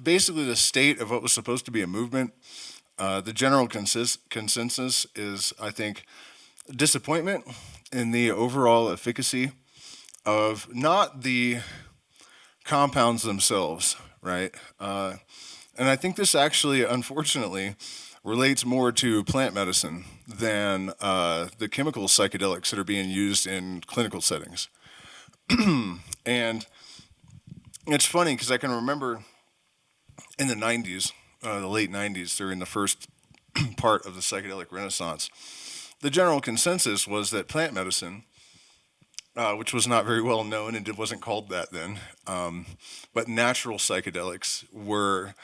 basically the state of what was supposed to be a movement. The general consensus is, I think, disappointment in the overall efficacy of not the compounds themselves, right? And I think this actually, unfortunately, relates more to plant medicine than the chemical psychedelics that are being used in clinical settings. And it's funny because I can remember in the 90s, the late 90s, during the first part of the psychedelic renaissance, the general consensus was that plant medicine, which was not very well known and it wasn't called that then, but natural psychedelics were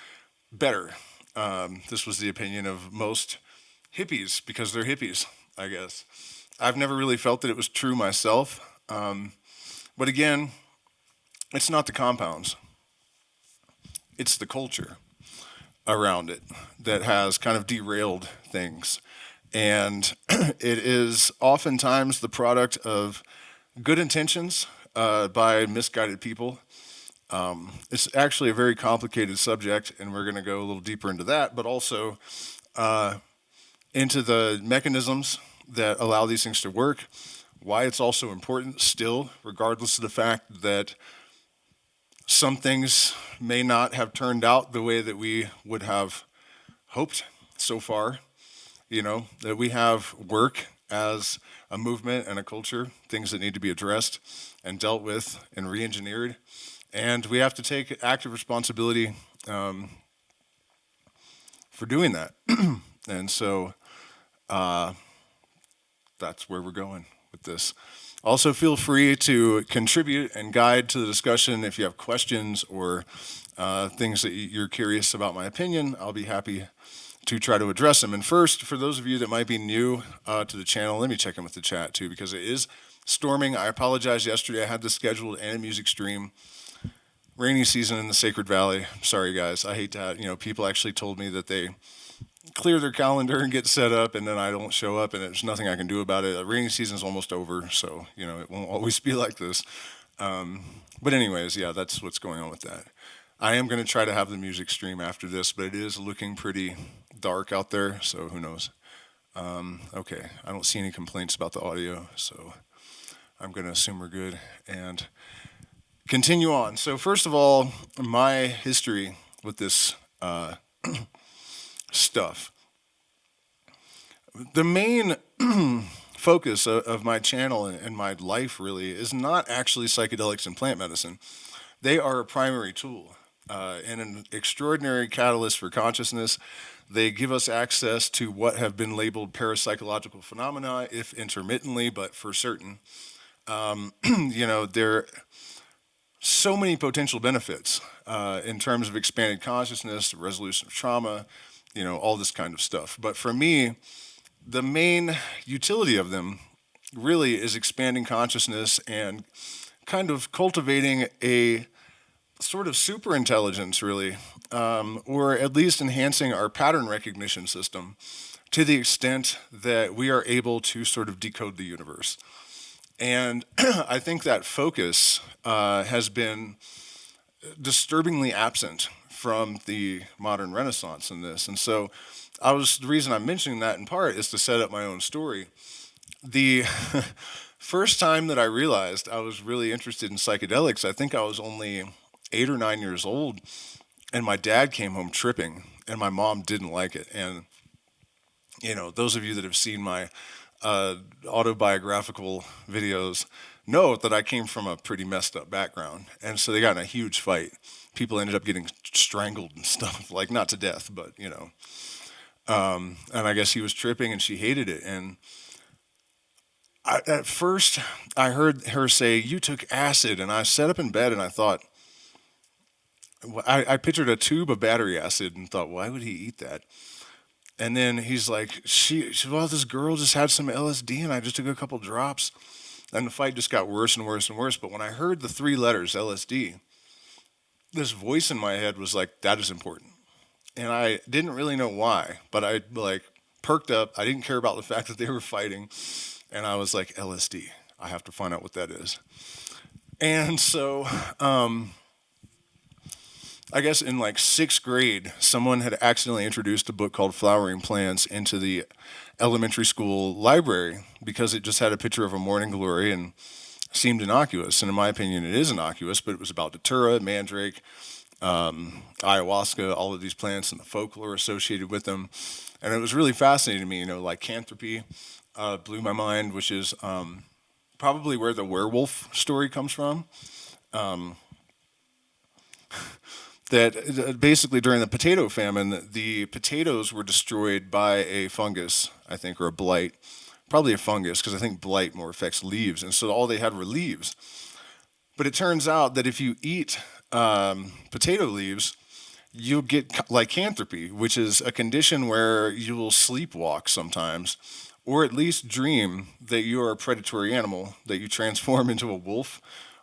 better. This was the opinion of most hippies because they're hippies, I guess. I've never really felt that it was true myself. But again, it's not the compounds, it's the culture around it that has kind of derailed things. And it is oftentimes the product of good intentions by misguided people. It's actually a very complicated subject, and we're going to go a little deeper into that, but also into the mechanisms that allow these things to work, why it's also important still, regardless of the fact that some things may not have turned out the way that we would have hoped so far. You know, that we have work as a movement and a culture, things that need to be addressed and dealt with and re-engineered. And we have to take active responsibility for doing that. And so that's where we're going with this. Also, feel free to contribute and guide to the discussion if you have questions or things that you're curious about my opinion. I'll be happy to try to address them. And first, for those of you that might be new to the channel, let me check in with the chat too, because it is storming. I apologize. Yesterday I had this scheduled and a music stream. Rainy season in the Sacred Valley. Sorry, guys. I hate that. You know, people actually told me that they clear their calendar and get set up, and then I don't show up, and there's nothing I can do about it. Rainy season's almost over, so, you know, it won't always be like this. But anyways, yeah, that's what's going on with that. I am going to try to have the music stream after this, but it is looking pretty dark out there, so who knows. Okay, I don't see any complaints about the audio, so I'm going to assume we're good and continue on. So first of all, my history with this stuff. The main focus of my channel and my life really is not actually psychedelics and plant medicine. They are a primary tool and an extraordinary catalyst for consciousness. They give us access to what have been labeled parapsychological phenomena, if intermittently, but for certain. You know, there are so many potential benefits in terms of expanded consciousness, resolution of trauma, you know, all this kind of stuff. But for me, the main utility of them really is expanding consciousness and kind of cultivating a sort of super intelligence, really, or at least enhancing our pattern recognition system to the extent that we are able to sort of decode the universe. And I think that focus has been disturbingly absent from the modern Renaissance in this. And so the reason I'm mentioning that in part is to set up my own story. The first time that I realized I was really interested in psychedelics, I think I was only 8 or 9 years old, and my dad came home tripping, and my mom didn't like it. And, you know, those of you that have seen my autobiographical videos know that I came from a pretty messed up background. And so they got in a huge fight. People ended up getting strangled and stuff, like not to death, but, you know. And I guess he was tripping and she hated it. And at first I heard her say, "You took acid." And I sat up in bed and I thought, I pictured a tube of battery acid and thought, why would he eat that? And then he's like, well, this girl just had some LSD and I just took a couple drops. And the fight just got worse and worse and worse. But when I heard the 3 letters LSD, this voice in my head was like, that is important. And I didn't really know why, but I like perked up. I didn't care about the fact that they were fighting. And I was like, LSD, I have to find out what that is. And so I guess in like sixth grade, someone had accidentally introduced a book called Flowering Plants into the elementary school library because it just had a picture of a morning glory and seemed innocuous. And in my opinion, it is innocuous, but it was about datura, mandrake, ayahuasca, all of these plants and the folklore associated with them. And it was really fascinating to me, lycanthropy blew my mind, which is probably where the werewolf story comes from. That basically during the potato famine, the potatoes were destroyed by a fungus, I think, or a blight. Probably a fungus, because I think blight more affects leaves. And so all they had were leaves. But it turns out that if you eat potato leaves, you'll get lycanthropy, which is a condition where you will sleepwalk sometimes, or at least dream that you are a predatory animal, that you transform into a wolf,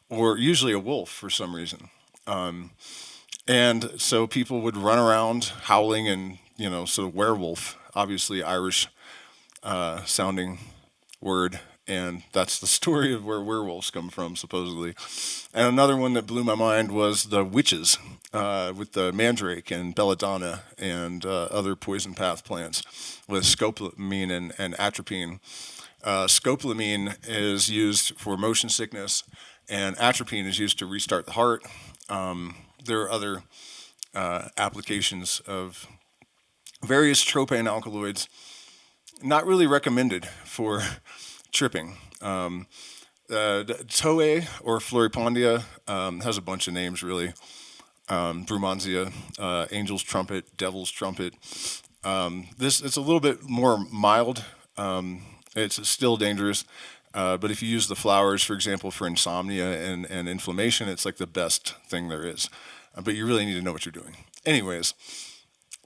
or usually a wolf for some reason. And so people would run around howling and, sort of werewolf, obviously Irish sounding word. And that's the story of where werewolves come from, supposedly. And another one that blew my mind was the witches with the mandrake and belladonna and other poison path plants with scopolamine and atropine. Scopolamine is used for motion sickness, and atropine is used to restart the heart. There are other applications of various tropane alkaloids, not really recommended for tripping. Toei or Floripondia has a bunch of names, really. Brumansia, Angel's Trumpet, Devil's Trumpet. It's a little bit more mild. It's still dangerous. But if you use the flowers, for example, for insomnia and inflammation, it's like the best thing there is. But you really need to know what you're doing. Anyways,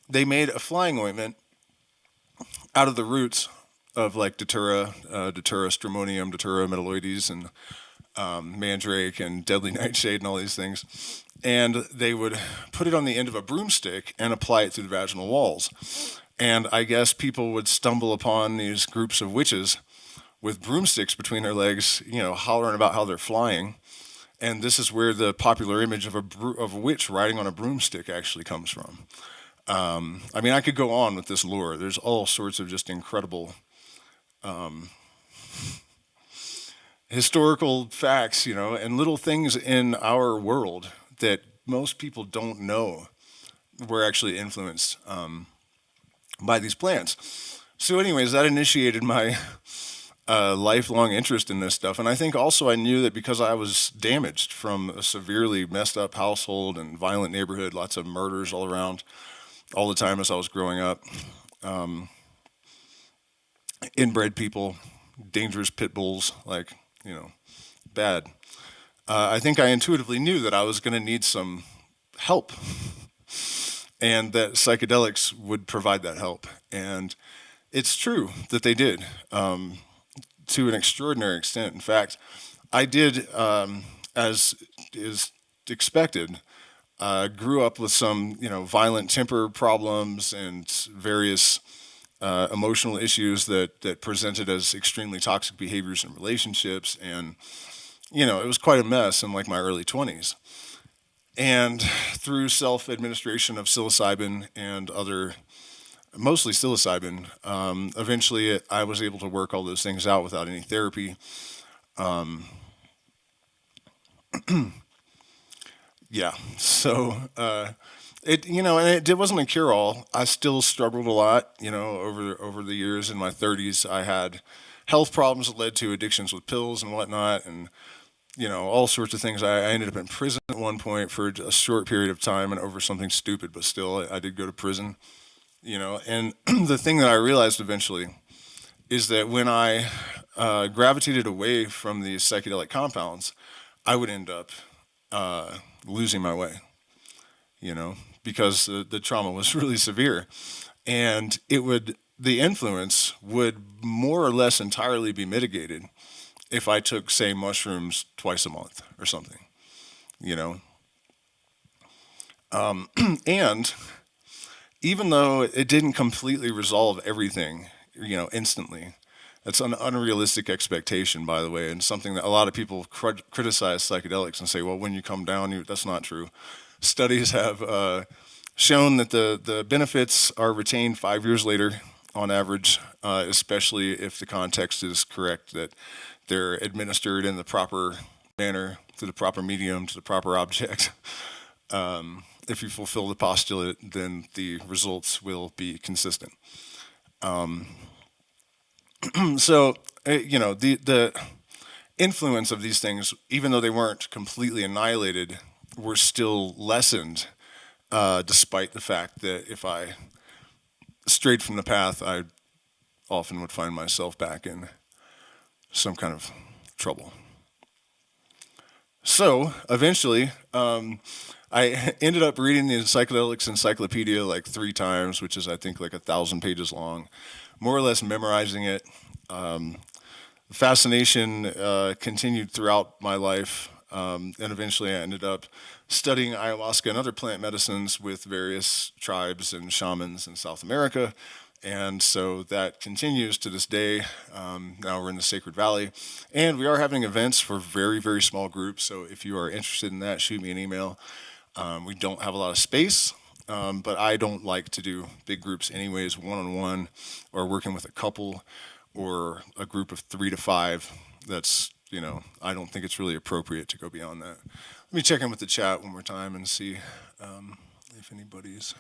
they made a flying ointment out of the roots of like datura stramonium, datura metalloides, and mandrake and deadly nightshade and all these things. And they would put it on the end of a broomstick and apply it through the vaginal walls. And I guess people would stumble upon these groups of witches with broomsticks between their legs, hollering about how they're flying. And this is where the popular image of a witch riding on a broomstick actually comes from. I could go on with this lore. There's all sorts of just incredible historical facts, and little things in our world that most people don't know were actually influenced by these plants. So anyways, that initiated my lifelong interest in this stuff. And I think also I knew that because I was damaged from a severely messed up household and violent neighborhood, lots of murders all around, all the time as I was growing up, inbred people, dangerous pit bulls, bad. I think I intuitively knew that I was going to need some help and that psychedelics would provide that help. And it's true that they did. To an extraordinary extent. In fact, I did, as is expected, grew up with some, violent temper problems and various emotional issues that presented as extremely toxic behaviors in relationships. And, it was quite a mess in like my early 20s. And through self-administration of psilocybin and other mostly psilocybin. Eventually, I was able to work all those things out without any therapy. Yeah, so and it wasn't a cure-all. I still struggled a lot, over the years. In my 30s, I had health problems that led to addictions with pills and whatnot, and all sorts of things. I ended up in prison at one point for a short period of time and over something stupid, but still, I did go to prison. And the thing that I realized eventually is that when I gravitated away from these psychedelic compounds, I would end up losing my way, because the trauma was really severe. And the influence would more or less entirely be mitigated if I took, say, mushrooms twice a month or something, And even though it didn't completely resolve everything, instantly, that's an unrealistic expectation, by the way, and something that a lot of people criticize psychedelics and say, well, when you come down, that's not true. studies have shown that the benefits are retained 5 years later on average, especially if the context is correct, that they're administered in the proper manner, to the proper medium, to the proper object. If you fulfill the postulate, then the results will be consistent. So, the influence of these things, even though they weren't completely annihilated, were still lessened, despite the fact that if I strayed from the path, I often would find myself back in some kind of trouble. So eventually, I ended up reading the Psychedelics Encyclopedia like 3 times, which is I think like 1,000 pages long, more or less memorizing it. Fascination continued throughout my life, and eventually I ended up studying ayahuasca and other plant medicines with various tribes and shamans in South America. And so that continues to this day. Now we're in the Sacred Valley, and we are having events for very, very small groups. So if you are interested in that, shoot me an email. We don't have a lot of space, but I don't like to do big groups anyways, one-on-one, or working with a couple, or a group of 3 to 5. That's, I don't think it's really appropriate to go beyond that. Let me check in with the chat one more time and see if anybody's...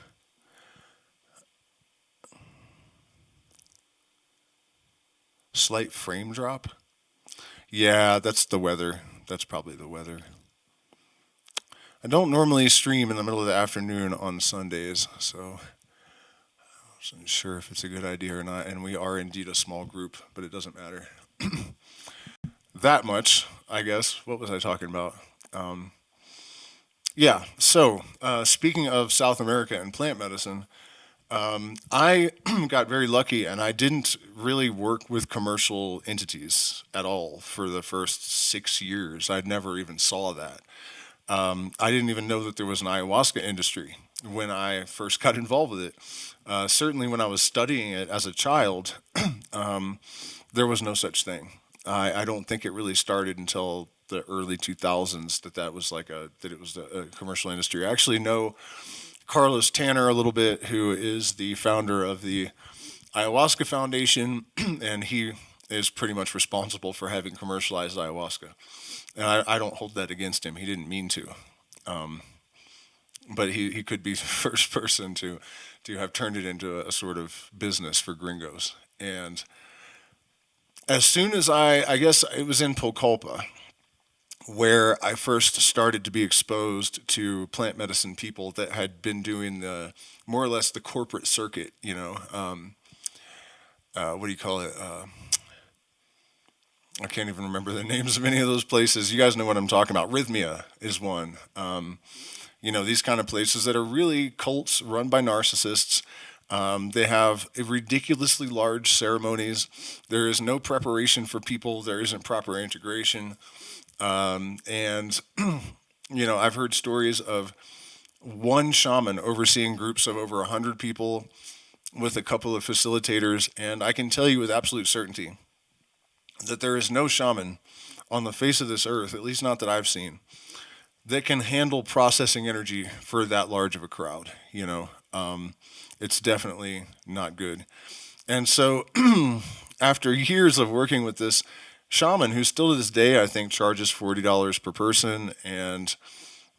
Slight frame drop? Yeah, that's the weather. That's probably the weather. I don't normally stream in the middle of the afternoon on Sundays, so I wasn't sure if it's a good idea or not. And we are indeed a small group, but it doesn't matter. That much, I guess. What was I talking about? Yeah, so speaking of South America and plant medicine, I got very lucky, and I didn't really work with commercial entities at all for the first 6 years. I never even saw that. I didn't even know that there was an ayahuasca industry when I first got involved with it. Certainly when I was studying it as a child, there was no such thing. I don't think it really started until the early 2000s that was like that it was a commercial industry. I actually know Carlos Tanner a little bit, who is the founder of the Ayahuasca Foundation, and he is pretty much responsible for having commercialized ayahuasca. And I don't hold that against him. He didn't mean to. But he could be the first person to have turned it into a sort of business for gringos. And as soon as I guess it was in Pucallpa, where I first started to be exposed to plant medicine people that had been doing the more or less the corporate circuit, what do you call it? I can't even remember the names of any of those places. You guys know what I'm talking about. Rhythmia is one. These kind of places that are really cults run by narcissists. They have ridiculously large ceremonies. There is no preparation for people. There isn't proper integration. And I've heard stories of one shaman overseeing groups of over 100 people with a couple of facilitators, and I can tell you with absolute certainty that there is no shaman on the face of this earth, at least not that I've seen, that can handle processing energy for that large of a crowd. It's definitely not good. And so after years of working with this shaman, who still to this day I think charges $40 per person, and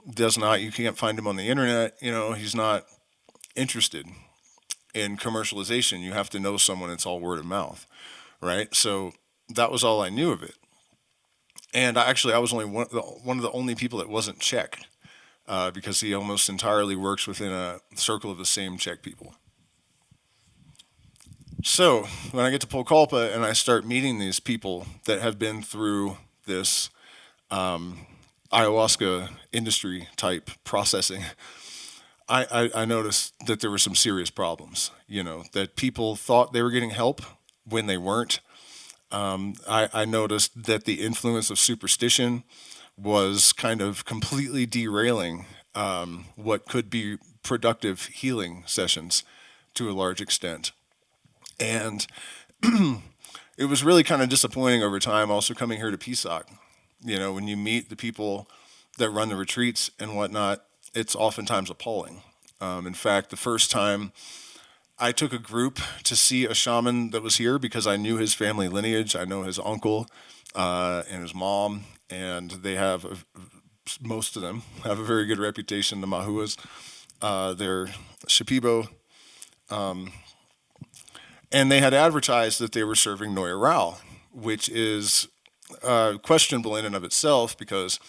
you can't find him on the internet. He's not interested in commercialization. You have to know someone. It's all word of mouth, right? So that was all I knew of it. And I was only one of the only people that wasn't Czech, because he almost entirely works within a circle of the same Czech people. So when I get to Pucallpa and I start meeting these people that have been through this ayahuasca industry type processing, I noticed that there were some serious problems. That people thought they were getting help when they weren't. I noticed that the influence of superstition was kind of completely derailing what could be productive healing sessions to a large extent. And it was really kind of disappointing over time, also coming here to PSOC. When you meet the people that run the retreats and whatnot, it's oftentimes appalling. In fact, the first time I took a group to see a shaman that was here because I knew his family lineage. I know his uncle and his mom, and they have most of them have a very good reputation. The Mahuas, they're Shipibo, and they had advertised that they were serving Noya Rao, which is questionable in and of itself because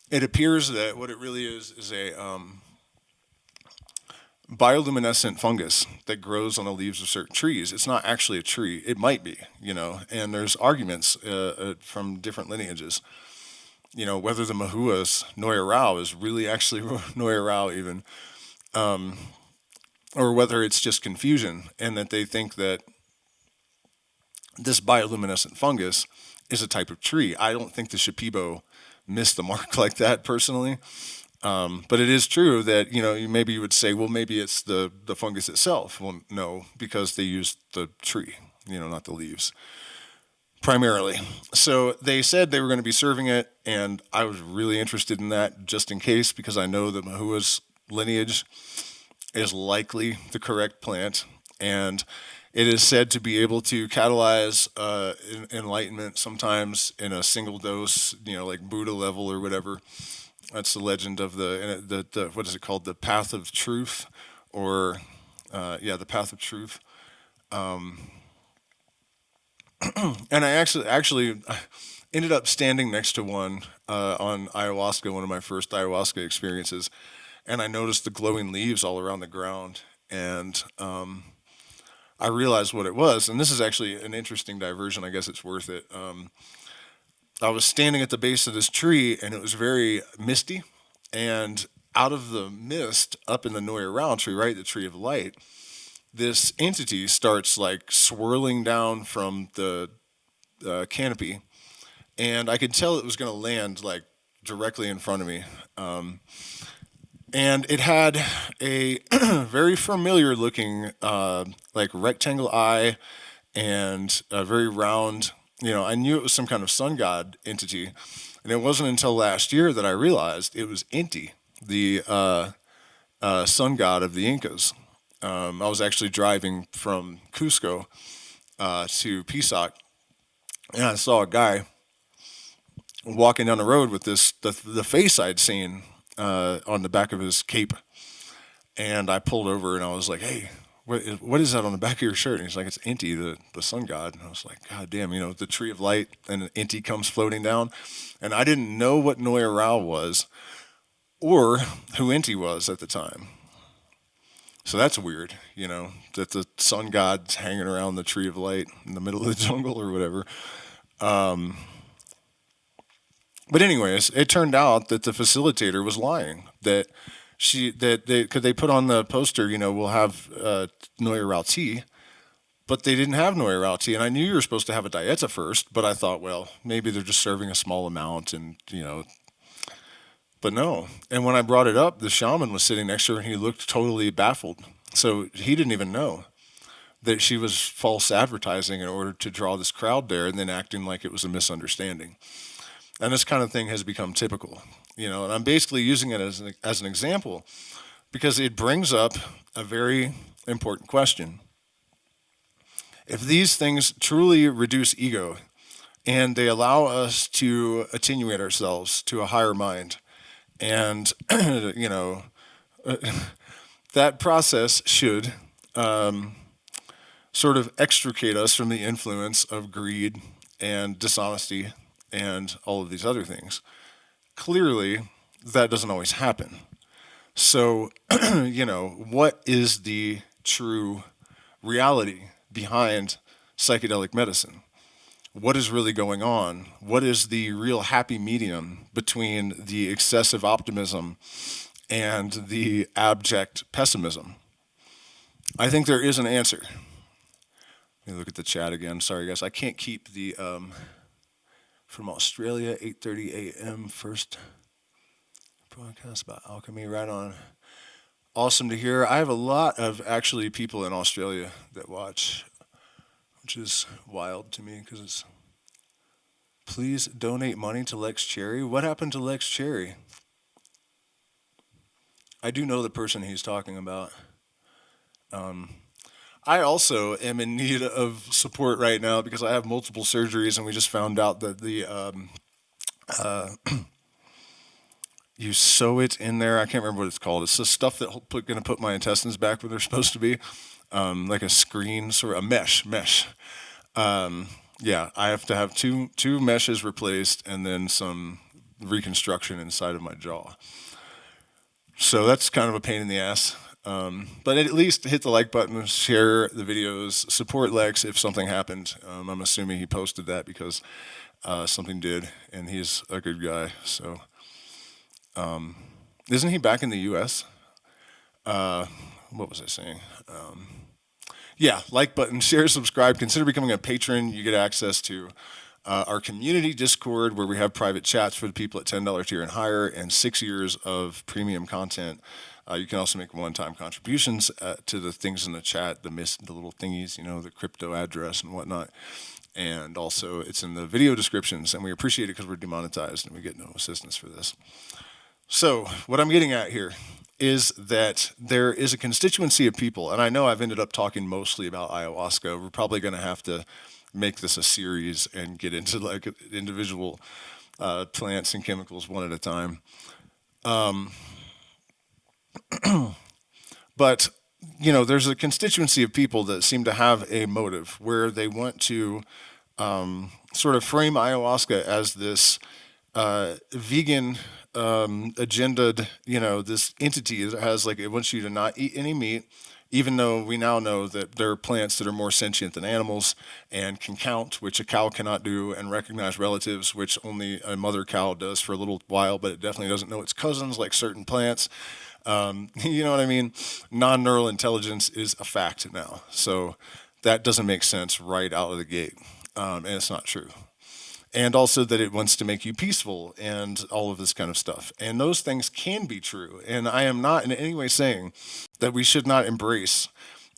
it appears that what it really is a bioluminescent fungus that grows on the leaves of certain trees. It's not actually a tree. It might be, and there's arguments from different lineages, whether the Mahua's Noya Rao is really actually Noya Rao even, or whether it's just confusion and that they think that this bioluminescent fungus is a type of tree. I don't think the Shipibo missed the mark like that personally. But it is true that, maybe you would say, well, maybe it's the fungus itself. Well, no, because they used the tree, not the leaves, primarily. So they said they were going to be serving it, and I was really interested in that just in case, because I know that Mahua's lineage is likely the correct plant, and it is said to be able to catalyze enlightenment sometimes in a single dose, like Buddha level or whatever. That's the legend of the what is it called? The path of truth, or the path of truth. And I actually ended up standing next to one on ayahuasca, one of my first ayahuasca experiences, and I noticed the glowing leaves all around the ground, and I realized what it was. And this is actually an interesting diversion. I guess it's worth it. I was standing at the base of this tree, and it was very misty. And out of the mist, up in the Noya Rao tree, right, the tree of light, this entity starts like swirling down from the canopy, and I could tell it was going to land like directly in front of me. And it had a very familiar looking like rectangle eye and a very round. I knew it was some kind of sun god entity, and it wasn't until last year that I realized it was Inti, the sun god of the Incas. I was actually driving from Cusco to Pisac, and I saw a guy walking down the road with the face I'd seen on the back of his cape, and I pulled over and I was like, "Hey, what is that on the back of your shirt?" And he's like, "It's Inti, the sun god." And I was like, "God damn, the tree of light, and Inti comes floating down." And I didn't know what Noya Rao was or who Inti was at the time. So that's weird, that the sun god's hanging around the tree of light in the middle of the jungle or whatever. But anyways, it turned out that the facilitator was lying. That they put on the poster, we'll have Noya Rao tea, but they didn't have Noya Rao tea, and I knew you were supposed to have a dieta first, but I thought, well, maybe they're just serving a small amount, and but no. And when I brought it up, the shaman was sitting next to her, and he looked totally baffled. So he didn't even know that she was false advertising in order to draw this crowd there, and then acting like it was a misunderstanding. And this kind of thing has become typical, and I'm basically using it as an example because it brings up a very important question. If these things truly reduce ego and they allow us to attenuate ourselves to a higher mind, and, that process should sort of extricate us from the influence of greed and dishonesty and all of these other things. Clearly, that doesn't always happen. So, what is the true reality behind psychedelic medicine? What is really going on? What is the real happy medium between the excessive optimism and the abject pessimism? I think there is an answer. Let me look at the chat again. Sorry, guys. I can't keep the from Australia, 8:30 a.m. first broadcast about alchemy. Right on. Awesome to hear. I have a lot of actually people in Australia that watch, which is wild to me because it's. Please donate money to Lex Cherry. What happened to Lex Cherry? I do know the person he's talking about. I also am in need of support right now because I have multiple surgeries, and we just found out that the you sew it in there. I can't remember what it's called. It's the stuff that going to put my intestines back where they're supposed to be, like a screen, sort of a mesh. Yeah, I have to have two meshes replaced and then some reconstruction inside of my jaw. So that's kind of a pain in the ass. But at least hit the like button, share the videos, support Lex if something happened. I'm assuming he posted that because something did, and he's a good guy. So, isn't he back in the U.S.? What was I saying? Yeah, like button, share, subscribe. Consider becoming a patron. You get access to our community Discord, where we have private chats for the people at $10 tier and higher, and 6 years of premium content. You can also make one-time contributions to the things in the chat, the little thingies, the crypto address and whatnot. And also, it's in the video descriptions, and we appreciate it because we're demonetized and we get no assistance for this. So, what I'm getting at here is that there is a constituency of people, and I know I've ended up talking mostly about ayahuasca. We're probably going to have to make this a series and get into like individual plants and chemicals one at a time. But there's a constituency of people that seem to have a motive where they want to sort of frame ayahuasca as this vegan agendaed, this entity that has like, it wants you to not eat any meat, even though we now know that there are plants that are more sentient than animals and can count, which a cow cannot do, and recognize relatives, which only a mother cow does for a little while, but it definitely doesn't know its cousins like certain plants. You know what I mean? Non-neural intelligence is a fact now. So that doesn't make sense right out of the gate. And it's not true. And also that it wants to make you peaceful and all of this kind of stuff. And those things can be true. And I am not in any way saying that we should not embrace,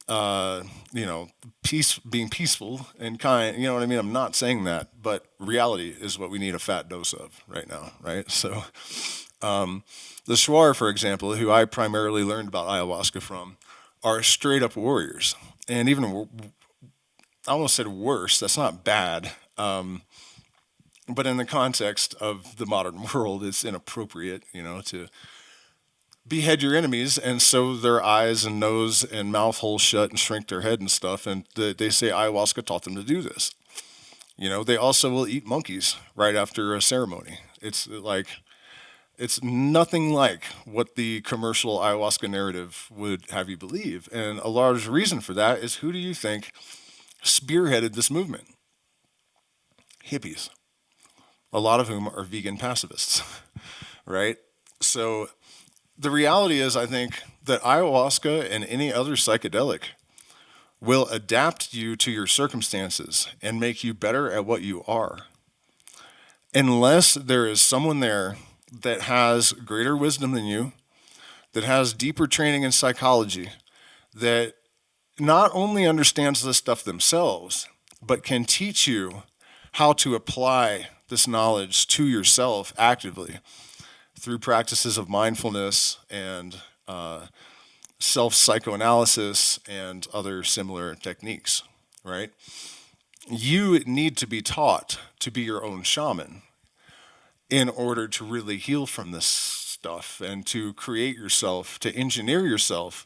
peace, being peaceful and kind. You know what I mean? I'm not saying that, but reality is what we need a fat dose of right now, right? So, the Shuar, for example, who I primarily learned about ayahuasca from, are straight up warriors. And even, I almost said worse, that's not bad. But in the context of the modern world, it's inappropriate, to behead your enemies and sew their eyes and nose and mouth holes shut and shrink their head and stuff. And they say ayahuasca taught them to do this. They also will eat monkeys right after a ceremony. It's nothing like what the commercial ayahuasca narrative would have you believe. And a large reason for that is, who do you think spearheaded this movement? Hippies. A lot of whom are vegan pacifists, right? So the reality is, I think, that ayahuasca and any other psychedelic will adapt you to your circumstances and make you better at what you are. Unless there is someone there that has greater wisdom than you, that has deeper training in psychology, that not only understands this stuff themselves, but can teach you how to apply this knowledge to yourself actively through practices of mindfulness and self-psychoanalysis and other similar techniques, right? You need to be taught to be your own shaman in order to really heal from this stuff and to create yourself, to engineer yourself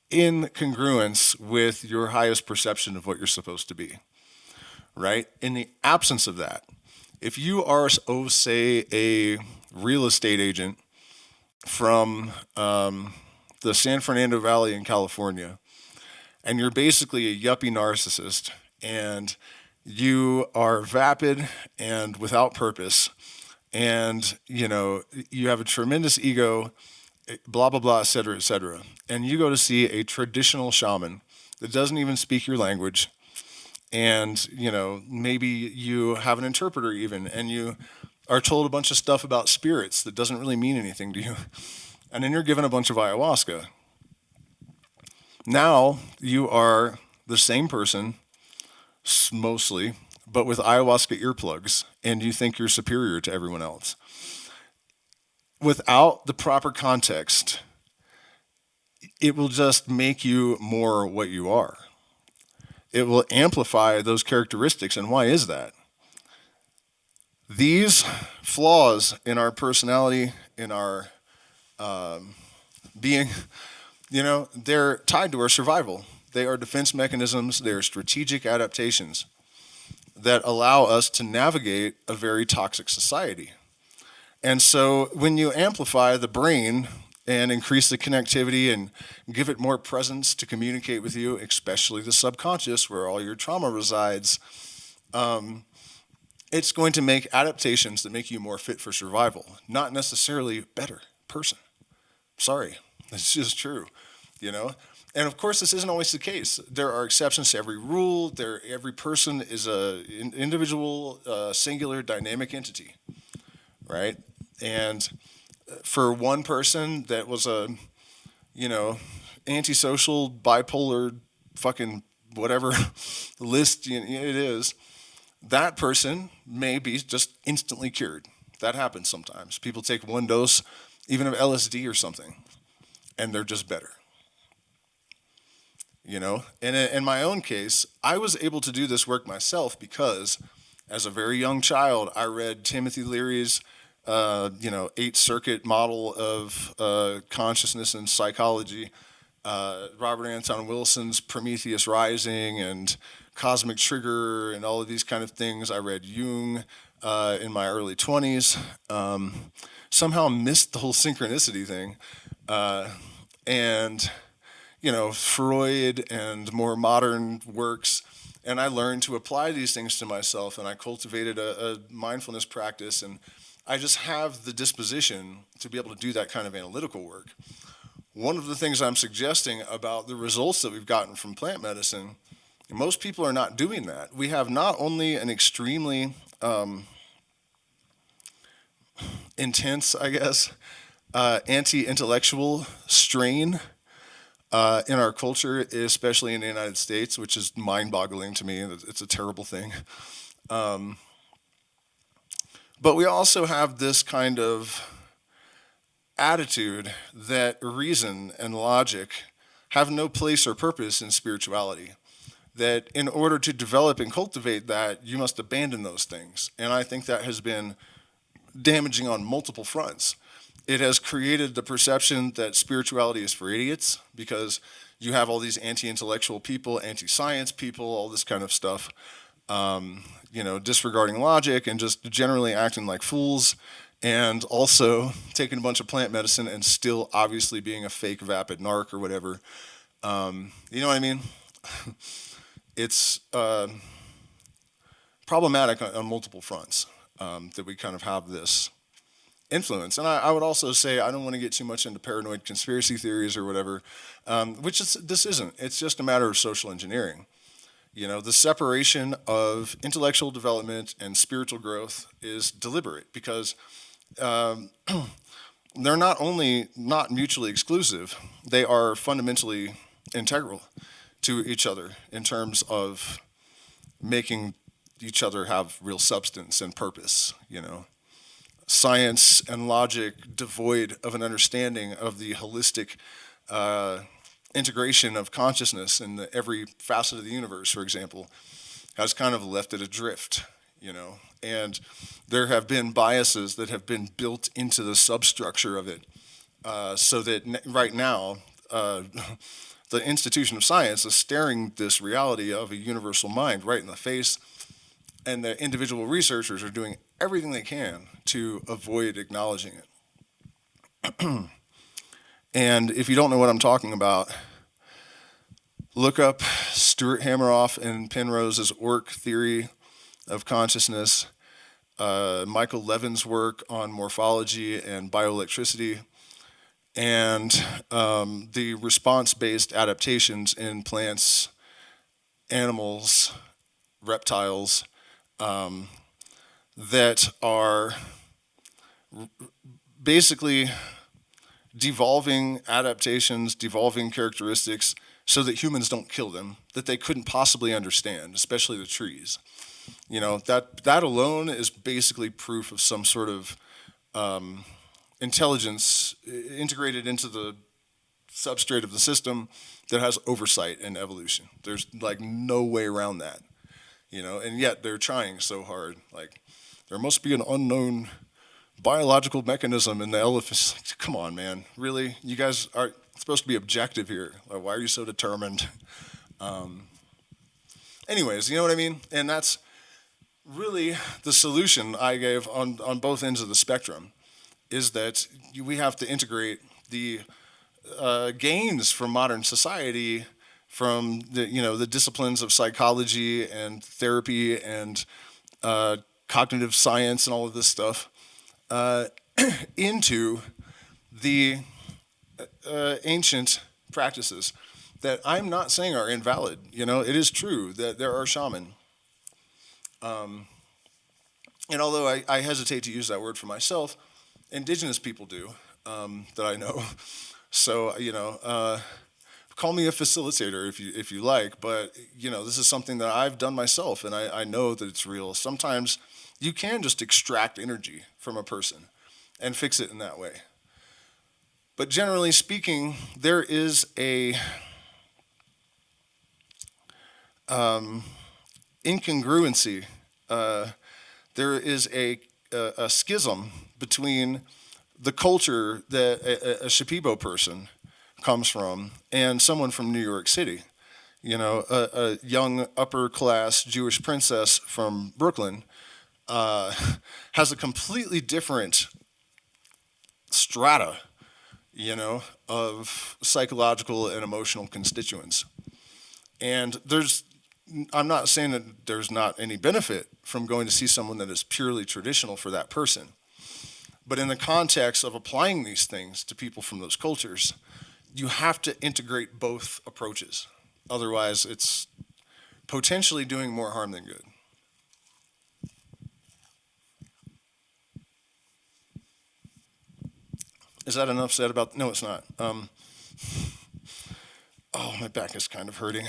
in congruence with your highest perception of what you're supposed to be, right? In the absence of that, if you are, say, a real estate agent from the San Fernando Valley in California, and you're basically a yuppie narcissist, and you are vapid and without purpose, and you have a tremendous ego, blah blah blah, et cetera, and you go to see a traditional shaman that doesn't even speak your language, and maybe you have an interpreter even, and you are told a bunch of stuff about spirits that doesn't really mean anything to you, and then you're given a bunch of ayahuasca. Now you are the same person, mostly, but with ayahuasca earplugs, and you think you're superior to everyone else. Without the proper context it will just make you more what you are. It will amplify those characteristics. And why is that? These flaws in our personality, in our being, they're tied to our survival. They are defense mechanisms, they are strategic adaptations that allow us to navigate a very toxic society. And so when you amplify the brain and increase the connectivity and give it more presence to communicate with you, especially the subconscious where all your trauma resides, it's going to make adaptations that make you more fit for survival, not necessarily a better person. Sorry, it's just true, you know? And of course, this isn't always the case. There are exceptions to every rule. Every person is an individual, singular, dynamic entity, right? And for one person that was a, antisocial, bipolar, fucking whatever list it is, that person may be just instantly cured. That happens sometimes. People take one dose, even of LSD or something, and they're just better. And in my own case, I was able to do this work myself because as a very young child, I read Timothy Leary's, eight circuit model of consciousness and psychology, Robert Anton Wilson's Prometheus Rising and Cosmic Trigger and all of these kind of things. I read Jung in my early 20s. Somehow missed the whole synchronicity thing. And Freud and more modern works. And I learned to apply these things to myself, and I cultivated a mindfulness practice, and I just have the disposition to be able to do that kind of analytical work. One of the things I'm suggesting about the results that we've gotten from plant medicine, most people are not doing that. We have not only an extremely intense, I guess, anti-intellectual strain in our culture, especially in the United States, which is mind-boggling to me. It's a terrible thing. But we also have this kind of attitude that reason and logic have no place or purpose in spirituality. That in order to develop and cultivate that, you must abandon those things. And I think that has been damaging on multiple fronts. It has created the perception that spirituality is for idiots because you have all these anti-intellectual people, anti-science people, all this kind of stuff, disregarding logic and just generally acting like fools, and also taking a bunch of plant medicine and still obviously being a fake vapid narc or whatever. You know what I mean? It's problematic on multiple fronts that we kind of have this influence. And I would also say I don't want to get too much into paranoid conspiracy theories or whatever, this isn't. It's just a matter of social engineering. The separation of intellectual development and spiritual growth is deliberate because they're not only not mutually exclusive, they are fundamentally integral to each other in terms of making each other have real substance and purpose, Science and logic devoid of an understanding of the holistic integration of consciousness in every facet of the universe, for example, has kind of left it adrift, And there have been biases that have been built into the substructure of it, so that right now, the institution of science is staring this reality of a universal mind right in the face, and the individual researchers are doing everything they can to avoid acknowledging it. And if you don't know what I'm talking about, look up Stuart Hameroff and Penrose's Orc theory of consciousness, Michael Levin's work on morphology and bioelectricity, and the response-based adaptations in plants, animals, reptiles, that are basically devolving adaptations, devolving characteristics so that humans don't kill them, that they couldn't possibly understand, especially the trees. That alone is basically proof of some sort of intelligence integrated into the substrate of the system that has oversight and evolution. There's like no way around that, you know, and yet they're trying so hard. Like, there must be an unknown biological mechanism in the elephants. Like, come on, man, really? You guys are supposed to be objective here. Like, why are you so determined? Anyways, you know what I mean? And that's really the solution I gave on both ends of the spectrum, is that we have to integrate the gains from modern society, from the, you know, the disciplines of psychology and therapy and cognitive science and all of this stuff, into the ancient practices that I'm not saying are invalid. You know, it is true that there are shaman. And although I hesitate to use that word for myself, indigenous people do, that I know. So, you know, call me a facilitator if you like, but, you know, this is something that I've done myself, and I know that it's real. Sometimes you can just extract energy from a person and fix it in that way. But generally speaking, there is a incongruency. There is a schism between the culture that a Shipibo person comes from and someone from New York City. You know, a young upper-class Jewish princess from Brooklyn has a completely different strata, you know, of psychological and emotional constituents. And I'm not saying that there's not any benefit from going to see someone that is purely traditional for that person. But in the context of applying these things to people from those cultures, you have to integrate both approaches. Otherwise, it's potentially doing more harm than good. Is that enough said about? No, it's not. Oh, my back is kind of hurting.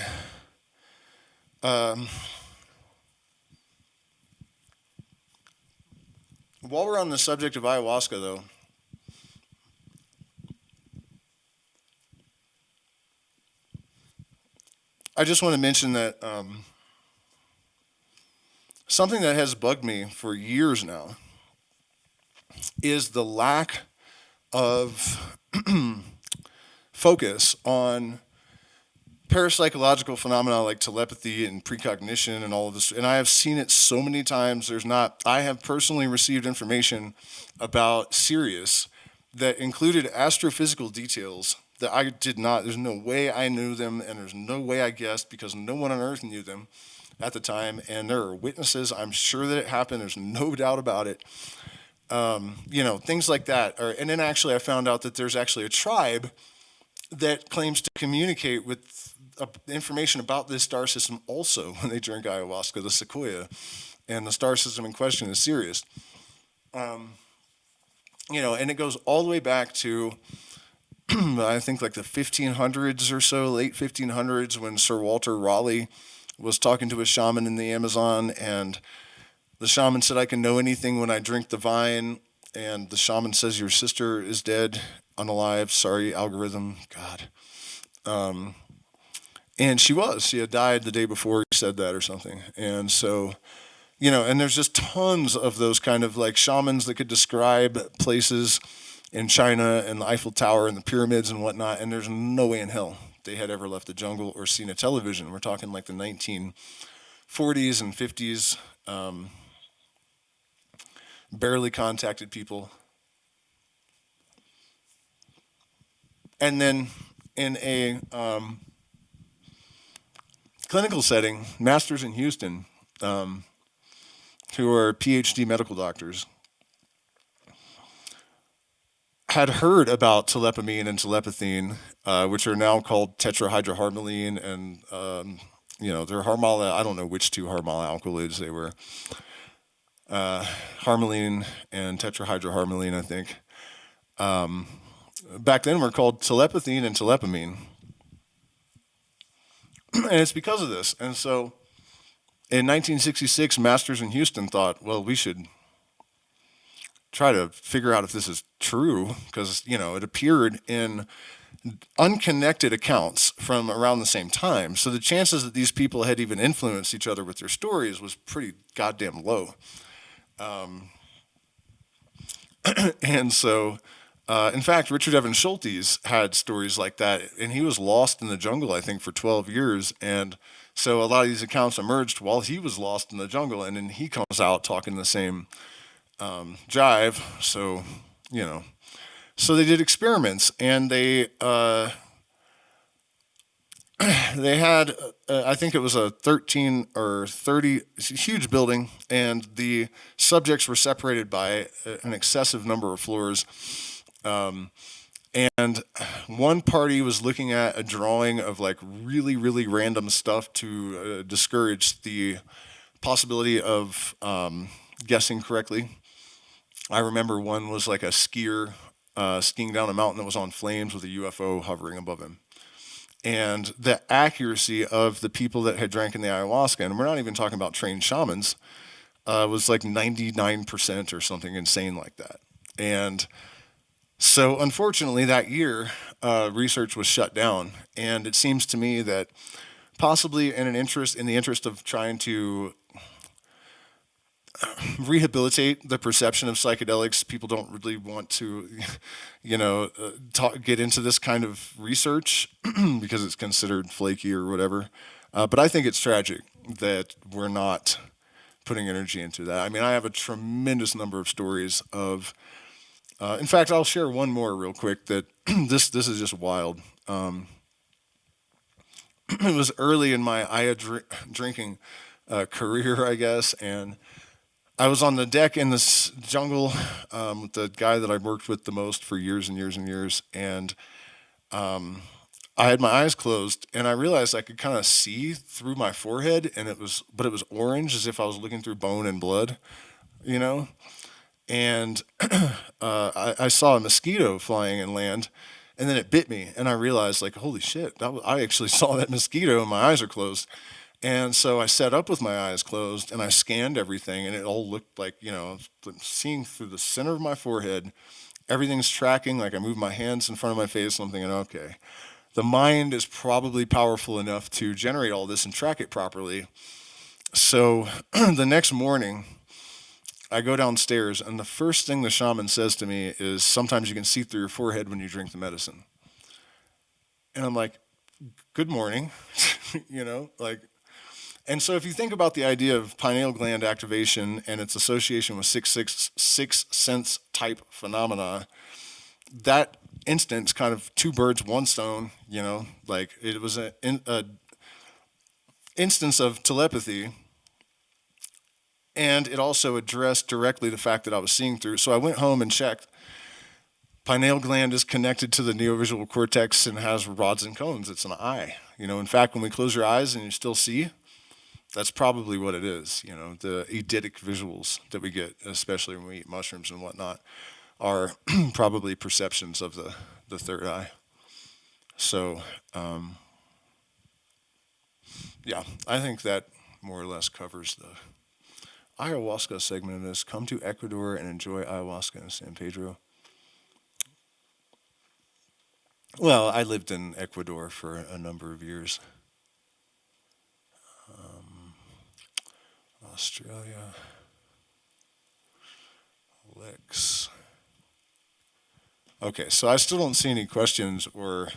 While we're on the subject of ayahuasca, though, I just want to mention that something that has bugged me for years now is the lack of focus on parapsychological phenomena like telepathy and precognition and all of this. And I have seen it so many times. I have personally received information about Sirius that included astrophysical details that I did not, there's no way I knew them, and there's no way I guessed, because no one on earth knew them at the time. And there are witnesses, I'm sure that it happened, there's no doubt about it. You know, things like that. And then actually I found out that there's actually a tribe that claims to communicate with information about this star system also when they drink ayahuasca, the sequoia, and the star system in question is Sirius. You know, and it goes all the way back to I think like the 1500s or so, late 1500s, when Sir Walter Raleigh was talking to a shaman in the Amazon, and the shaman said, "I can know anything when I drink the vine," and the shaman says, "Your sister is dead, unalive, sorry, algorithm, God." And she had died the day before he said that or something. And so, you know, and there's just tons of those kind of like shamans that could describe places in China and the Eiffel Tower and the pyramids and whatnot, and there's no way in hell they had ever left the jungle or seen a television. We're talking like the 1940s and 50s, barely contacted people. And then in a clinical setting, masters in Houston, who are PhD medical doctors, had heard about telepamine and telepathine, which are now called tetrahydroharmaline, and you know, they're harmala. I don't know which two harmala alkaloids they were. Harmaline and tetrahydroharmaline, I think. Back then were called telepathine and telepamine. And it's because of this. And so in 1966, masters in Houston thought, well, we should try to figure out if this is true, because, you know, it appeared in unconnected accounts from around the same time. So the chances that these people had even influenced each other with their stories was pretty goddamn low. And so, in fact, Richard Evans Schultes had stories like that, and he was lost in the jungle, I think, for 12 years. And so a lot of these accounts emerged while he was lost in the jungle, and then he comes out talking the same jive. So, you know, so they did experiments, and they had, I think it was a 13 or 30 huge building, and the subjects were separated by an excessive number of floors. And one party was looking at a drawing of like really, really random stuff to discourage the possibility of guessing correctly. I remember one was like a skier skiing down a mountain that was on flames with a UFO hovering above him. And the accuracy of the people that had drank in the ayahuasca, and we're not even talking about trained shamans, was like 99% or something insane like that. And so, unfortunately, that year, research was shut down, and it seems to me that possibly in the interest of trying to rehabilitate the perception of psychedelics, people don't really want to, get into this kind of research because it's considered flaky or whatever. But I think it's tragic that we're not putting energy into that. I mean, I have a tremendous number of stories of. In fact, I'll share one more real quick. That this is just wild. It was early in my drinking career, I guess, and I was on the deck in this jungle with the guy that I worked with the most for years and years and years, and I had my eyes closed, and I realized I could kind of see through my forehead, and it was orange, as if I was looking through bone and blood, you know. And I saw a mosquito flying and land, and then it bit me, and I realized, like, holy shit, I actually saw that mosquito, and my eyes are closed. And so I sat up with my eyes closed, and I scanned everything, and it all looked like, seeing through the center of my forehead, everything's tracking, like I move my hands in front of my face, and I'm thinking, okay, the mind is probably powerful enough to generate all this and track it properly. So the next morning, I go downstairs, and the first thing the shaman says to me is, sometimes you can see through your forehead when you drink the medicine. And I'm like, good morning, And so if you think about the idea of pineal gland activation and its association with sixth sense type phenomena, that instance kind of two birds, one stone, like it was an instance of telepathy. And it also addressed directly the fact that I was seeing through. So I went home and checked. Pineal gland is connected to the neovisual cortex and has rods and cones. It's an eye. In fact, when we close your eyes and you still see, that's probably what it is. The eidetic visuals that we get, especially when we eat mushrooms and whatnot, are probably perceptions of the third eye. So, yeah, I think that more or less covers the ayahuasca segment of this. Come to Ecuador and enjoy ayahuasca in San Pedro. Well, I lived in Ecuador for a number of years. Australia. Lex. Okay, so I still don't see any questions or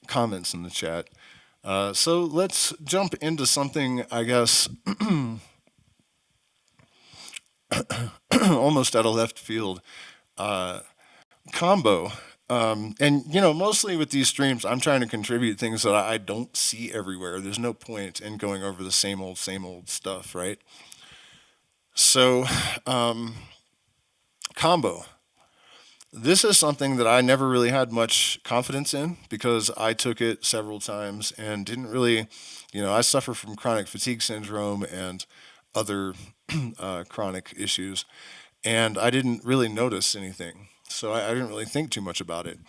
comments in the chat. So let's jump into something, I guess, almost out of left field. Combo. And, mostly with these streams, I'm trying to contribute things that I don't see everywhere. There's no point in going over the same old stuff, right? So, combo. This is something that I never really had much confidence in because I took it several times and didn't really, I suffer from chronic fatigue syndrome and other chronic issues, and I didn't really notice anything. So I didn't really think too much about it.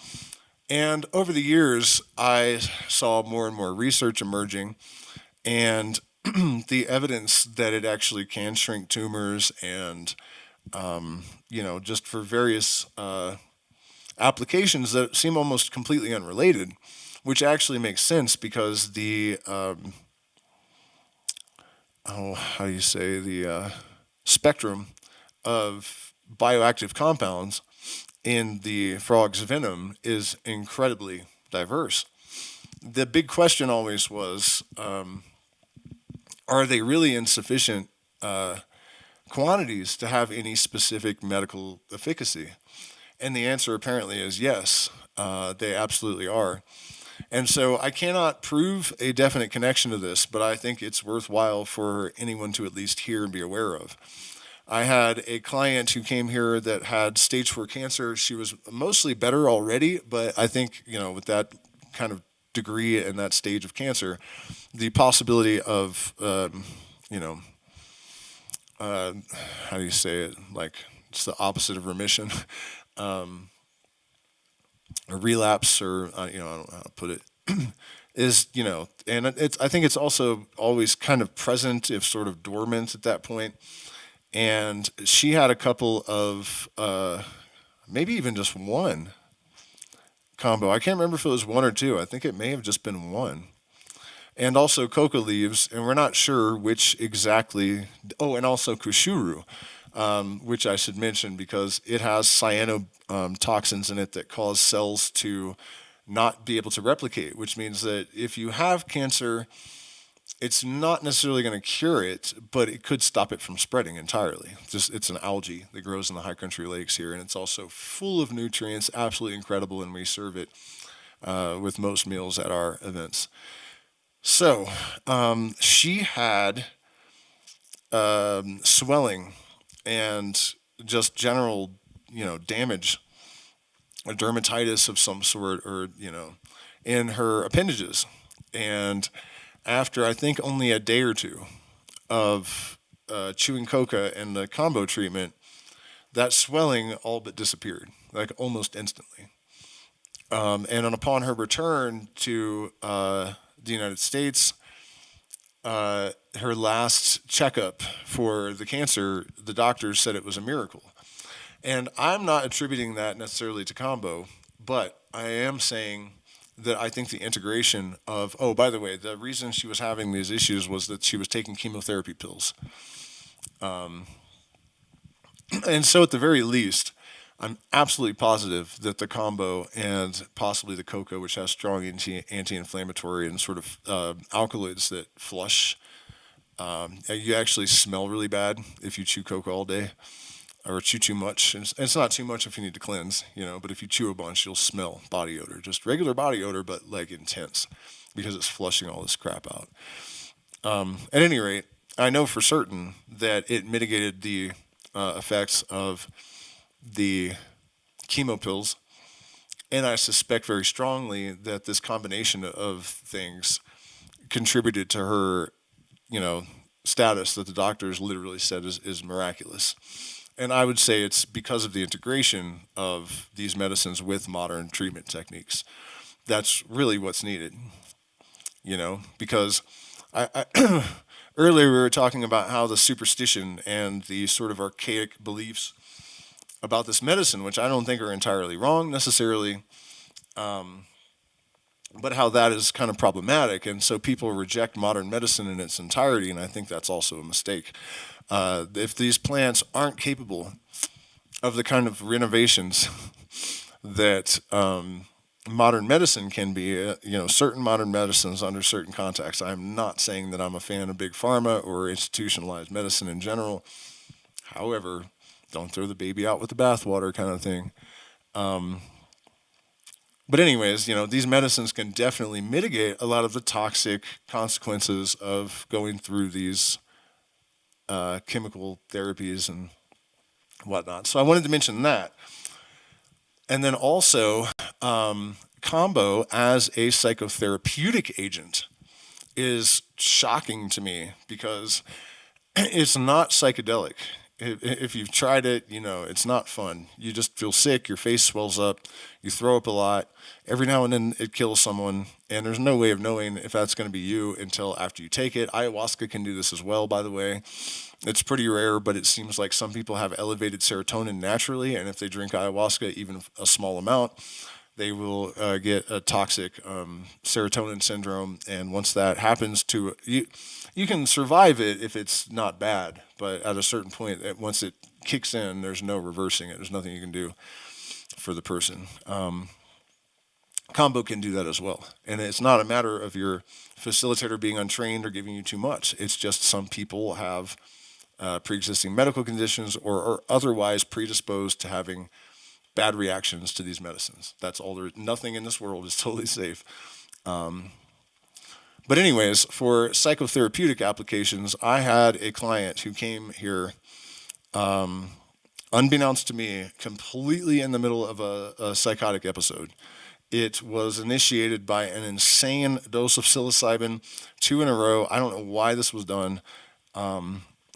And over the years, I saw more and more research emerging, and the evidence that it actually can shrink tumors and, just for various applications that seem almost completely unrelated, which actually makes sense because the how do you say, the spectrum of bioactive compounds in the frog's venom is incredibly diverse. The big question always was, are they really in sufficient quantities to have any specific medical efficacy? And the answer apparently is yes, they absolutely are. And so I cannot prove a definite connection to this, but I think it's worthwhile for anyone to at least hear and be aware of. I had a client who came here that had stage 4 cancer. She was mostly better already, but I think, with that kind of degree and that stage of cancer, the possibility of, how do you say it? Like, it's the opposite of remission, a relapse, or, I don't know how to put it, is, and I think it's also always kind of present, if sort of dormant at that point. And she had a couple of, maybe even just one combo. I can't remember if it was one or two. I think it may have just been one. And also coca leaves, and we're not sure which exactly. Oh, and also kushuru, which I should mention because it has cyanotoxins in it that cause cells to not be able to replicate, which means that if you have cancer, it's not necessarily going to cure it, but it could stop it from spreading entirely. It's an algae that grows in the high country lakes here, and it's also full of nutrients, absolutely incredible, and we serve it with most meals at our events. So she had swelling and just general, damage, a dermatitis of some sort, or, in her appendages. And after I think only a day or two of chewing coca and the combo treatment, that swelling all but disappeared, like almost instantly. And upon her return to the United States, her last checkup for the cancer, the doctors said it was a miracle. And I'm not attributing that necessarily to combo, but I am saying that I think the integration of, oh, by the way, the reason she was having these issues was that she was taking chemotherapy pills. And so at the very least, I'm absolutely positive that the combo and possibly the coca, which has strong anti-inflammatory and sort of alkaloids that flush, you actually smell really bad if you chew coca all day or chew too much. And it's not too much if you need to cleanse, but if you chew a bunch, you'll smell body odor, just regular body odor, but like intense because it's flushing all this crap out. At any rate, I know for certain that it mitigated the effects of the chemo pills, and I suspect very strongly that this combination of things contributed to her, status that the doctors literally said is miraculous. And I would say it's because of the integration of these medicines with modern treatment techniques. That's really what's needed, because I earlier we were talking about how the superstition and the sort of archaic beliefs about this medicine, which I don't think are entirely wrong necessarily, but how that is kind of problematic. And so people reject modern medicine in its entirety, and I think that's also a mistake. If these plants aren't capable of the kind of renovations that modern medicine can be, certain modern medicines under certain contexts. I'm not saying that I'm a fan of big pharma or institutionalized medicine in general. However, don't throw the baby out with the bathwater kind of thing. But anyways, these medicines can definitely mitigate a lot of the toxic consequences of going through these chemical therapies and whatnot. So I wanted to mention that. And then also, combo as a psychotherapeutic agent is shocking to me because it's not psychedelic. if you've tried it, you know, it's not fun. You just feel sick, your face swells up, you throw up a lot. Every now and then it kills someone, and there's no way of knowing if that's going to be you until after you take it. Ayahuasca can do this as well, by the way. It's pretty rare, but it seems like some people have elevated serotonin naturally, and if they drink ayahuasca, even a small amount, they will get a toxic serotonin syndrome. And once that happens to you, you can survive it if it's not bad, but at a certain point, once it kicks in, there's no reversing it. There's nothing you can do for the person. Combo can do that as well. And it's not a matter of your facilitator being untrained or giving you too much. It's just some people have pre-existing medical conditions or are otherwise predisposed to having bad reactions to these medicines. That's all there. Nothing in this world is totally safe. But anyways, for psychotherapeutic applications, I had a client who came here, unbeknownst to me, completely in the middle of a psychotic episode. It was initiated by an insane dose of psilocybin, 2 in a row. I don't know why this was done.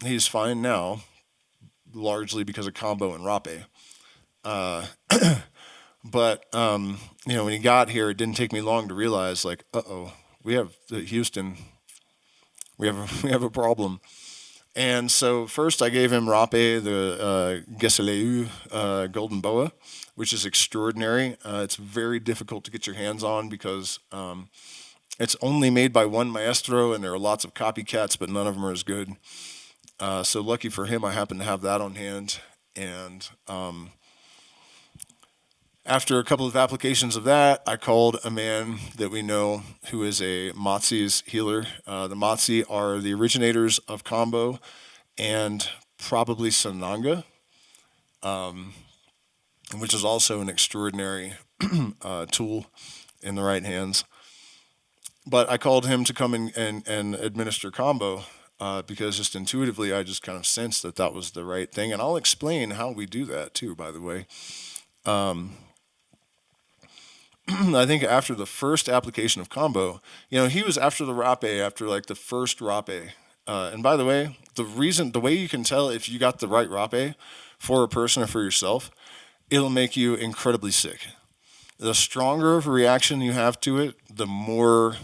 He's fine now, largely because of combo and rape. But you know, when he got here, it didn't take me long to realize, like, we have Houston, we have a problem. And so first I gave him rape, the Geseleu golden boa, which is extraordinary. It's very difficult to get your hands on because it's only made by one maestro, and there are lots of copycats, but none of them are as good. So lucky for him, I happen to have that on hand. And after a couple of applications of that, I called a man that we know who is a Matsi's healer. The Matsi are the originators of Kambo and probably Sananga, which is also an extraordinary tool in the right hands. But I called him to come and administer Kambo because just intuitively I just kind of sensed that that was the right thing. And I'll explain how we do that too, by the way. I think after the first application of combo, you know, he was after the rape, after like the first rape. And by the way, the way you can tell if you got the right rape for a person or for yourself, it'll make you incredibly sick. The stronger of a reaction you have to it, the more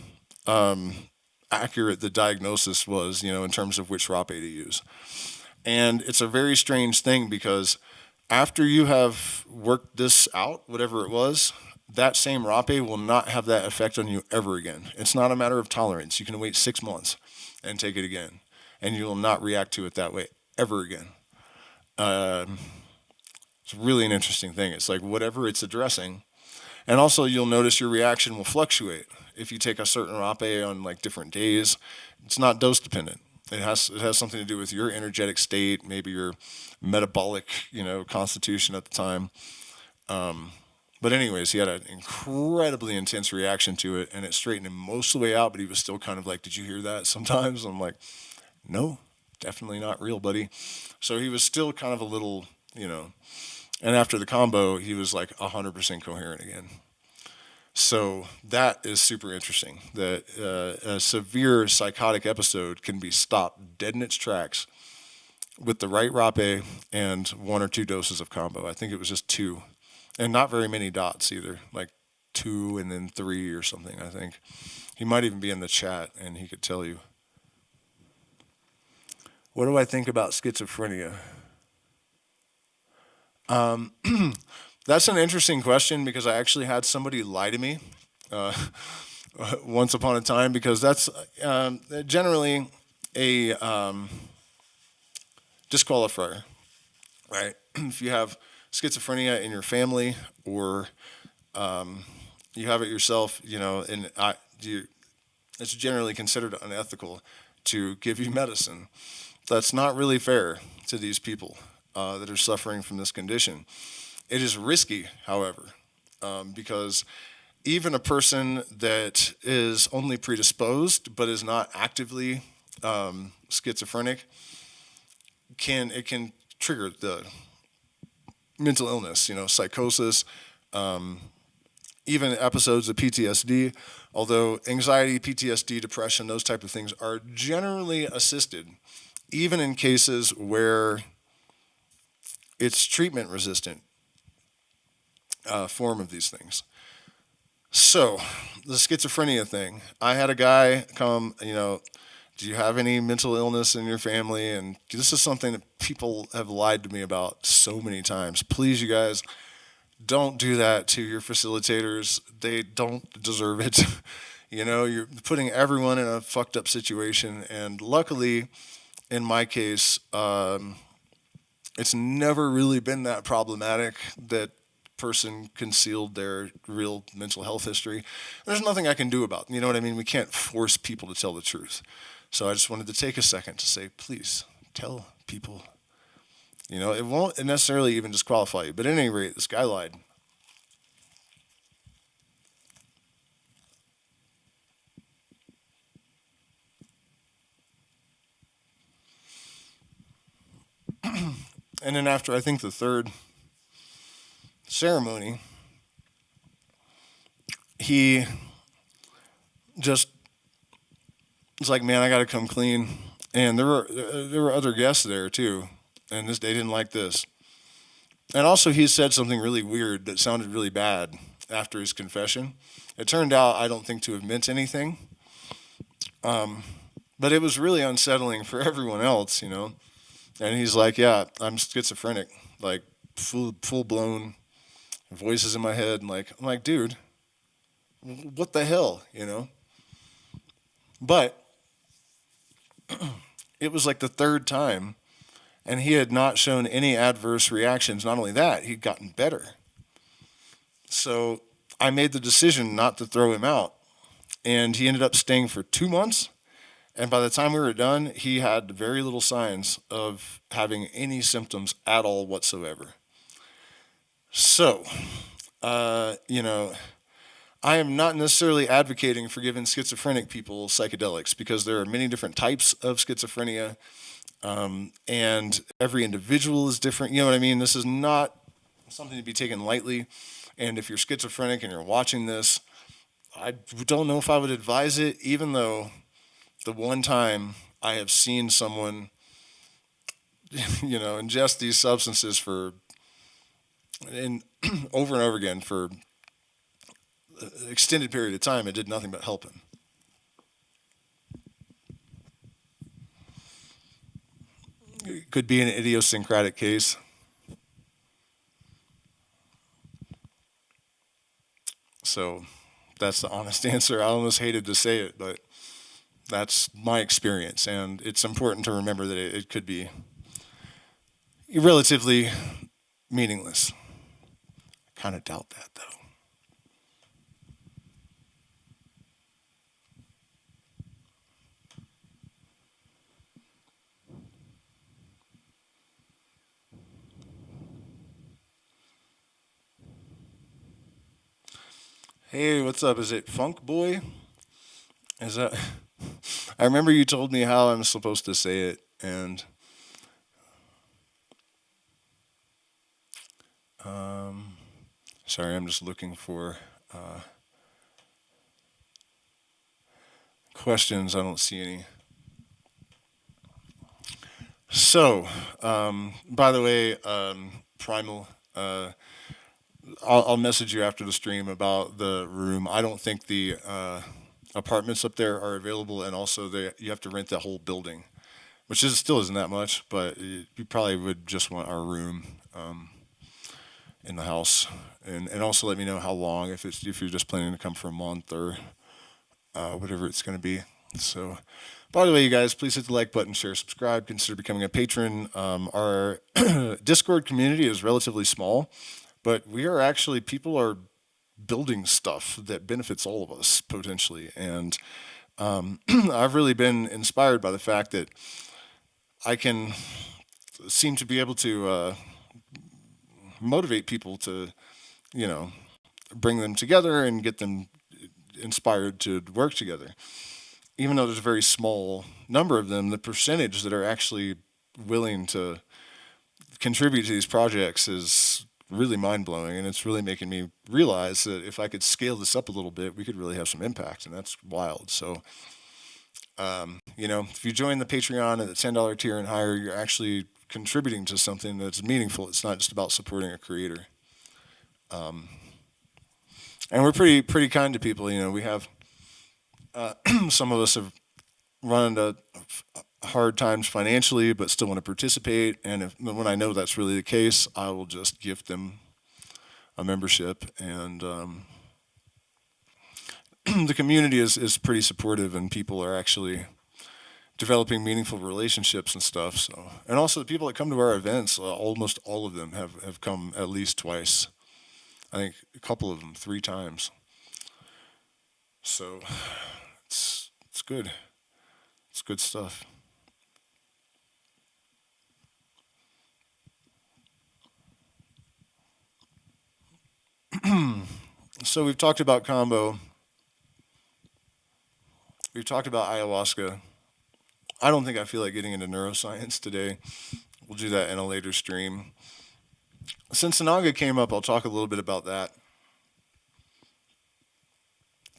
accurate the diagnosis was, you know, in terms of which rape to use. And it's a very strange thing because after you have worked this out, whatever it was, that same rape will not have that effect on you ever again. It's not a matter of tolerance. You can wait 6 months and take it again, and you will not react to it that way ever again. It's really an interesting thing. It's like whatever it's addressing. And also you'll notice your reaction will fluctuate. If you take a certain rape on like different days, it's not dose dependent. It has something to do with your energetic state, maybe your metabolic, you know, constitution at the time. But anyways, he had an incredibly intense reaction to it, and it straightened him most of the way out, but he was still kind of like, did you hear that sometimes? I'm like, no, definitely not real, buddy. So he was still kind of a little, you know, and after the combo, he was like 100% coherent again. So that is super interesting, that a severe psychotic episode can be stopped dead in its tracks with the right rape and 1 or 2 doses of combo. I think it was just 2. And not very many dots either, like 2 and then 3 or something, I think. He might even be in the chat and he could tell you. What do I think about schizophrenia? That's an interesting question because I actually had somebody lie to me once upon a time, because that's generally a disqualifier, right? If you have schizophrenia in your family, or you have it yourself, you know, and it's generally considered unethical to give you medicine. That's not really fair to these people that are suffering from this condition. It is risky, however, because even a person that is only predisposed but is not actively schizophrenic can trigger the mental illness, you know, psychosis, even episodes of PTSD, although anxiety, PTSD, depression, those type of things are generally assisted, even in cases where it's treatment resistant form of these things. So, the schizophrenia thing. I had a guy come, do you have any mental illness in your family? And this is something that people have lied to me about so many times. Please, you guys, don't do that to your facilitators. They don't deserve it. You're putting everyone in a fucked up situation. And luckily, in my case, it's never really been that problematic that person concealed their real mental health history. There's nothing I can do about it. You know what I mean? We can't force people to tell the truth. So I just wanted to take a second to say, please tell people. It won't necessarily even disqualify you. But at any rate, this guy lied. And then after, I think, the third ceremony, he just was like, man, I got to come clean. And there were other guests there too, and they didn't like this. And also, he said something really weird that sounded really bad after his confession. It turned out, I don't think, to have meant anything, but it was really unsettling for everyone else, And he's like, yeah, I'm schizophrenic, like full blown voices in my head, and I'm like, dude, what the hell, But it was like the third time, and he had not shown any adverse reactions. Not only that, he'd gotten better. So I made the decision not to throw him out, and he ended up staying for 2 months. And by the time we were done, he had very little signs of having any symptoms at all whatsoever. So, I am not necessarily advocating for giving schizophrenic people psychedelics, because there are many different types of schizophrenia, and every individual is different. You know what I mean? This is not something to be taken lightly. And if you're schizophrenic and you're watching this, I don't know if I would advise it, even though the one time I have seen someone, ingest these substances over and over again for an extended period of time, it did nothing but help him. It could be an idiosyncratic case. So that's the honest answer. I almost hated to say it, but that's my experience. And it's important to remember that it could be relatively meaningless. I kind of doubt that, though. Hey, what's up? Is it Funk Boy? Is that? I remember you told me how I'm supposed to say it, and sorry, I'm just looking for questions. I don't see any. So, by the way, Primal, I'll message you after the stream about the room. I don't think the apartments up there are available, and also you have to rent the whole building, which still isn't that much, but you probably would just want our room in the house, and also let me know how long, if you're just planning to come for a month or whatever it's going to be. So, by the way, you guys, please hit the like button, share, subscribe, consider becoming a patron. Our Discord community is relatively small, but people are building stuff that benefits all of us potentially. And I've really been inspired by the fact that I can seem to be able to motivate people to, bring them together and get them inspired to work together. Even though there's a very small number of them, the percentage that are actually willing to contribute to these projects is really mind-blowing, and it's really making me realize that if I could scale this up a little bit, we could really have some impact, and that's wild. So If you join the Patreon at the $10 tier and higher, you're actually contributing to something that's meaningful. It's not just about supporting a creator. And we're pretty kind to people. We have some of us have run into hard times financially, but still want to participate. And when I know that's really the case, I will just gift them a membership. And the community is pretty supportive, and people are actually developing meaningful relationships and stuff. So, and also the people that come to our events, almost all of them have come at least twice. I think a couple of them 3 times. So it's good. It's good stuff. So we've talked about combo. We've talked about ayahuasca. I don't think I feel like getting into neuroscience today. We'll do that in a later stream. Since Sanaga came up, I'll talk a little bit about that.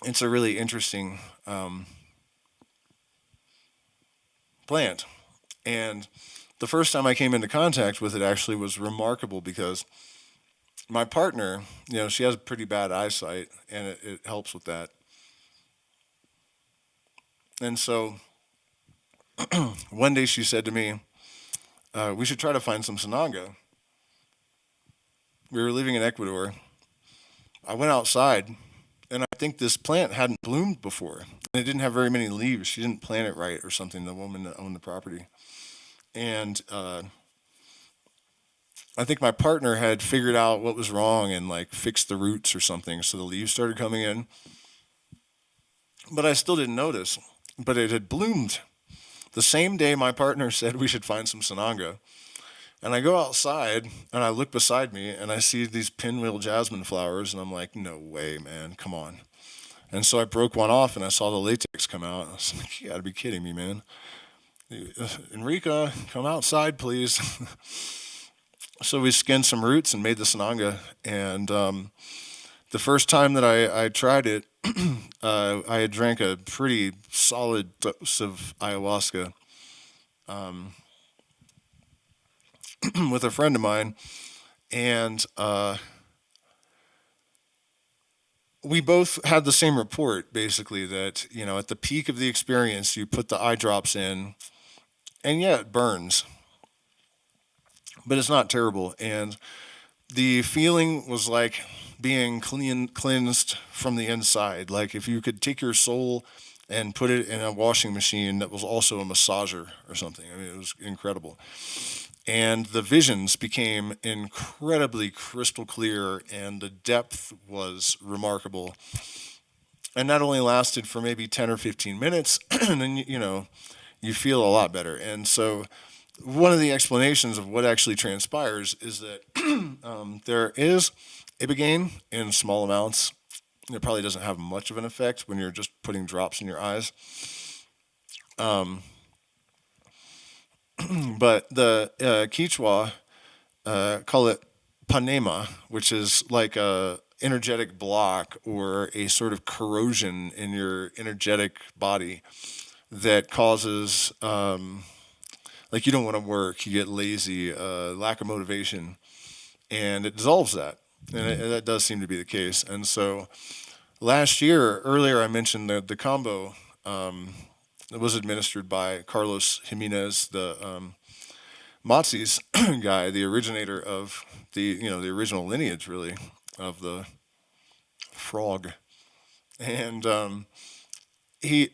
It's a really interesting plant. And the first time I came into contact with it actually was remarkable because my partner, she has pretty bad eyesight, and it helps with that. And so one day she said to me, we should try to find some Sanaga. We were living in Ecuador. I went outside, and I think this plant hadn't bloomed before. And it didn't have very many leaves. She didn't plant it right or something, the woman that owned the property. And I think my partner had figured out what was wrong and like fixed the roots or something. So the leaves started coming in. But I still didn't notice. But it had bloomed the same day my partner said we should find some Sananga. And I go outside and I look beside me and I see these pinwheel jasmine flowers, and I'm like, no way, man, come on. And so I broke one off and I saw the latex come out. I was like, you gotta be kidding me, man. Enrica, come outside, please. So we skinned some roots and made the Sananga. And the first time that I tried it, I had drank a pretty solid dose of ayahuasca with a friend of mine, and we both had the same report, basically, that at the peak of the experience, you put the eye drops in, and yeah, it burns, but it's not terrible, and the feeling was like being cleansed from the inside. Like if you could take your soul and put it in a washing machine that was also a massager or something. I mean, it was incredible. And the visions became incredibly crystal clear, and the depth was remarkable. And that only lasted for maybe 10 or 15 minutes, and then you feel a lot better. And so one of the explanations of what actually transpires is that there is ibogaine in small amounts. It probably doesn't have much of an effect when you're just putting drops in your eyes. But the Quichua call it panema, which is like a energetic block or a sort of corrosion in your energetic body that causes like you don't want to work, you get lazy, lack of motivation, and it dissolves that. And that does seem to be the case. And so last year, earlier I mentioned the combo that was administered by Carlos Jimenez, the Motsi's guy, the originator of the original lineage, really, of the frog. And he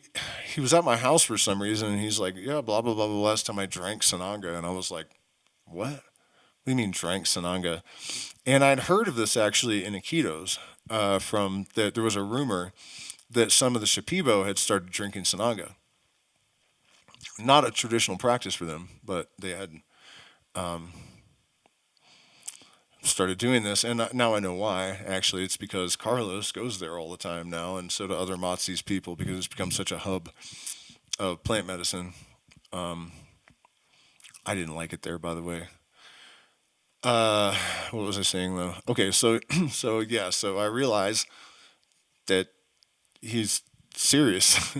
was at my house for some reason, and he's like, yeah, blah blah blah blah. Last time I drank Sananga, and I was like, what? What do you mean drank Sananga? And I'd heard of this actually in Iquitos. From that, there was a rumor that some of the Shipibo had started drinking Sananga. Not a traditional practice for them, but they had started doing this, and now I know why. Actually, it's because Carlos goes there all the time now, and so do other Motsi's people, because it's become such a hub of plant medicine. I didn't like it there, by the way. What was I saying though? Okay, so so I realize that he's serious.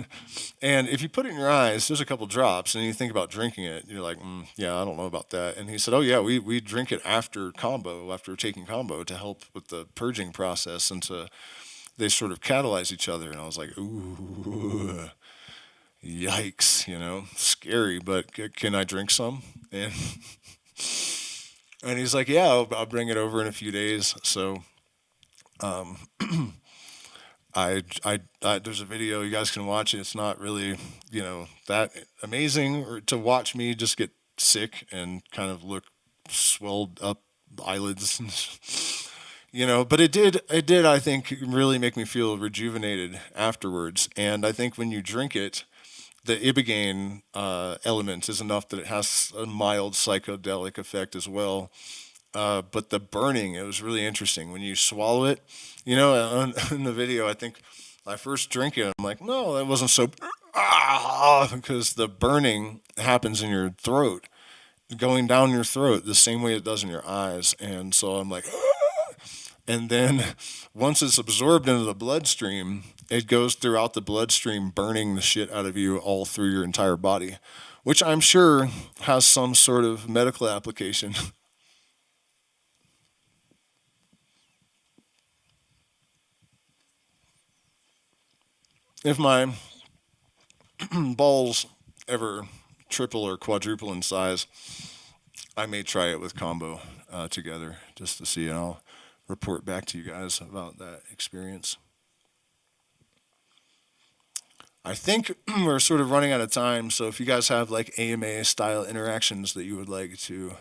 And if you put it in your eyes, there's a couple drops, and you think about drinking it. You're like, yeah, I don't know about that. And he said, oh yeah, we drink it after taking combo to help with the purging process, and to they sort of catalyze each other. And I was like, ooh, yikes, scary. But can I drink some? And and he's like, yeah, I'll bring it over in a few days. So there's a video you guys can watch it. It's not really, that amazing or to watch me just get sick and kind of look swelled up eyelids, but it did, I think, really make me feel rejuvenated afterwards. And I think when you drink it, the ibogaine element is enough that it has a mild psychedelic effect as well. But the burning, it was really interesting when you swallow it. In the video, I think I first drink it, I'm like, no, that wasn't so, because the burning happens in your throat, going down your throat the same way it does in your eyes. And so I'm like, and then once it's absorbed into the bloodstream, it goes throughout the bloodstream, burning the shit out of you all through your entire body, which I'm sure has some sort of medical application. If my balls ever triple or quadruple in size, I may try it with combo together just to see, and I'll report back to you guys about that experience. I think we're sort of running out of time, so if you guys have like AMA style interactions that you would like to.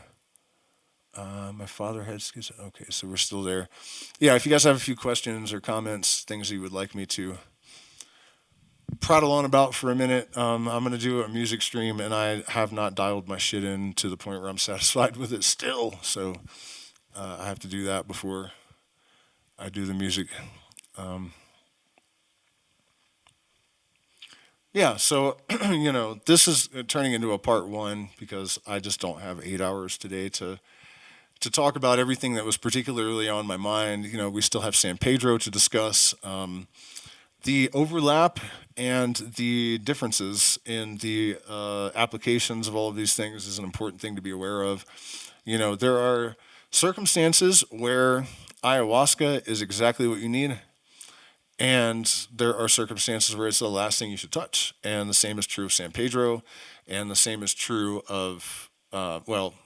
My father had schizophrenia. Okay, so we're still there. Yeah, if you guys have a few questions or comments, things that you would like me to prattle on about for a minute, I'm going to do a music stream, and I have not dialed my shit in to the point where I'm satisfied with it still. So I have to do that before I do the music. Yeah, so this is turning into a part one because I just don't have 8 hours today to talk about everything that was particularly on my mind. We still have San Pedro to discuss. The overlap and the differences in the applications of all of these things is an important thing to be aware of. There are circumstances where ayahuasca is exactly what you need, and there are circumstances where it's the last thing you should touch. And the same is true of San Pedro, and the same is true of,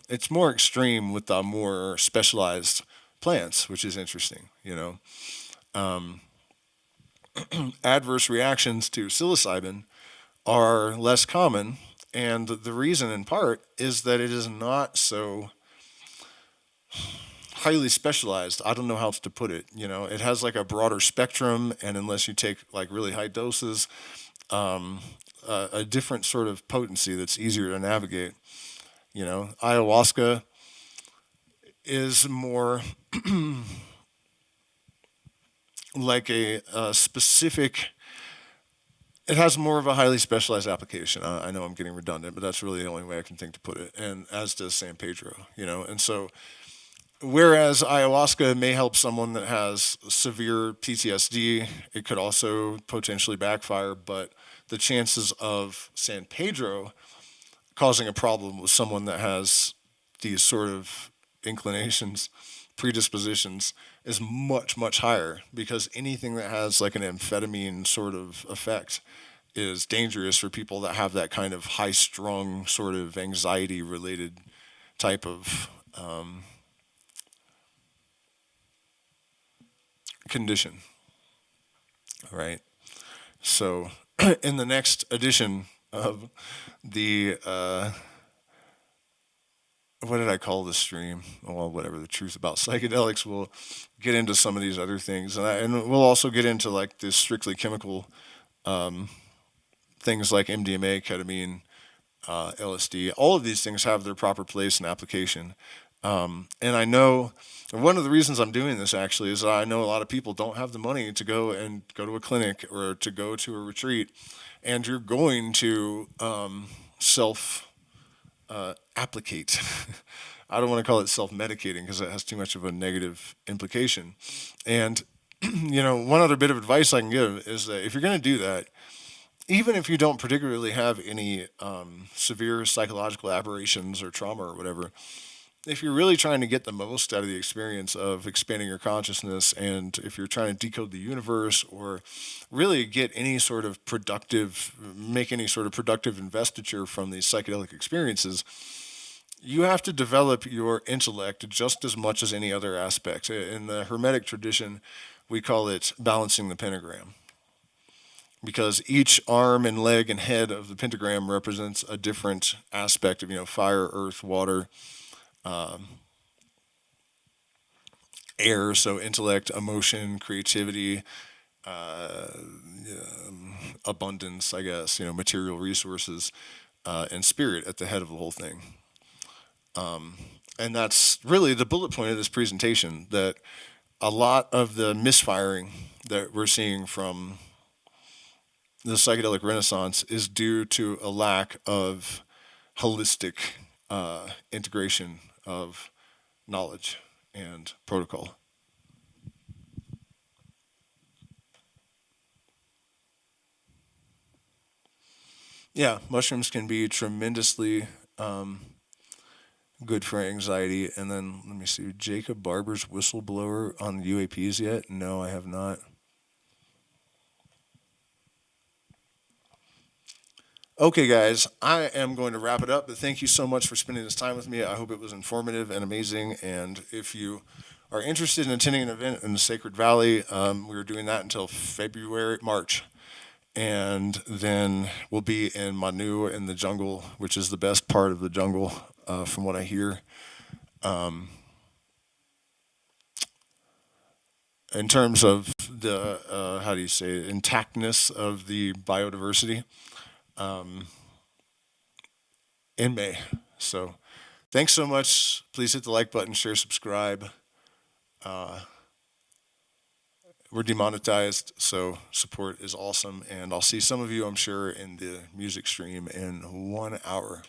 it's more extreme with the more specialized plants, which is interesting, Adverse reactions to psilocybin are less common, and the reason in part is that it is not so highly specialized. I don't know how else to put it. It has like a broader spectrum, and unless you take like really high doses, a different sort of potency that's easier to navigate. Ayahuasca is more like a specific. It has more of a highly specialized application. I know I'm getting redundant, but that's really the only way I can think to put it. And as does San Pedro, And so, whereas ayahuasca may help someone that has severe PTSD, it could also potentially backfire. But the chances of San Pedro causing a problem with someone that has these sort of inclinations, predispositions, is much, much higher, because anything that has like an amphetamine sort of effect is dangerous for people that have that kind of high strung sort of anxiety related type of condition. Right? So in the next edition of the what did I call this stream? Well, whatever, the truth about psychedelics. We'll get into some of these other things, and we'll also get into like the strictly chemical things like MDMA, ketamine, LSD. All of these things have their proper place and application. And I know one of the reasons I'm doing this actually is that I know a lot of people don't have the money to go to a clinic or to go to a retreat, and you're going to self applicate. I don't want to call it self-medicating because it has too much of a negative implication. And one other bit of advice I can give is that if you're going to do that, even if you don't particularly have any severe psychological aberrations or trauma or whatever, if you're really trying to get the most out of the experience of expanding your consciousness, and if you're trying to decode the universe or really get any sort of productive, make any sort of productive investiture from these psychedelic experiences, you have to develop your intellect just as much as any other aspect. In the Hermetic tradition, we call it balancing the pentagram, because each arm and leg and head of the pentagram represents a different aspect of, fire, earth, water, air, so intellect, emotion, creativity, abundance, I guess, material resources, and spirit at the head of the whole thing. And that's really the bullet point of this presentation, that a lot of the misfiring that we're seeing from the psychedelic renaissance is due to a lack of holistic integration of knowledge and protocol. Yeah, mushrooms can be tremendously good for anxiety. And then let me see, Jacob Barber's whistleblower on the UAPs yet? No, I have not. Okay, guys, I am going to wrap it up, but thank you so much for spending this time with me. I hope it was informative and amazing. And if you are interested in attending an event in the Sacred Valley, we're doing that until March. And then we'll be in Manu in the jungle, which is the best part of the jungle, from what I hear. In terms of the, how do you say it, intactness of the biodiversity, in May. So thanks so much. Please hit the like button, share, subscribe. We're demonetized, so support is awesome. And I'll see some of you, I'm sure, in the music stream in 1 hour.